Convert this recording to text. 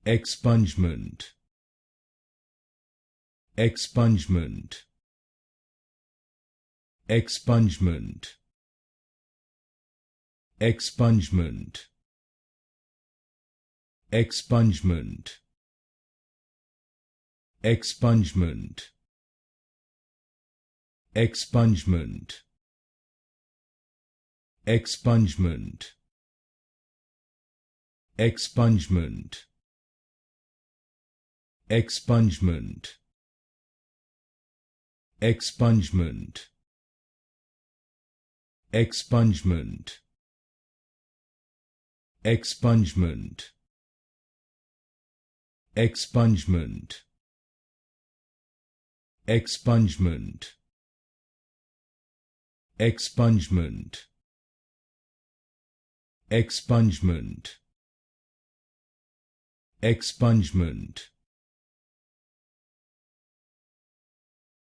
expungement, expungement, expungement, expungement, expungement, expungement, expungement, expungement, expungement, expungement, expungement, expungement, expungement, expungement, expungement, expungement, expungement, expungement,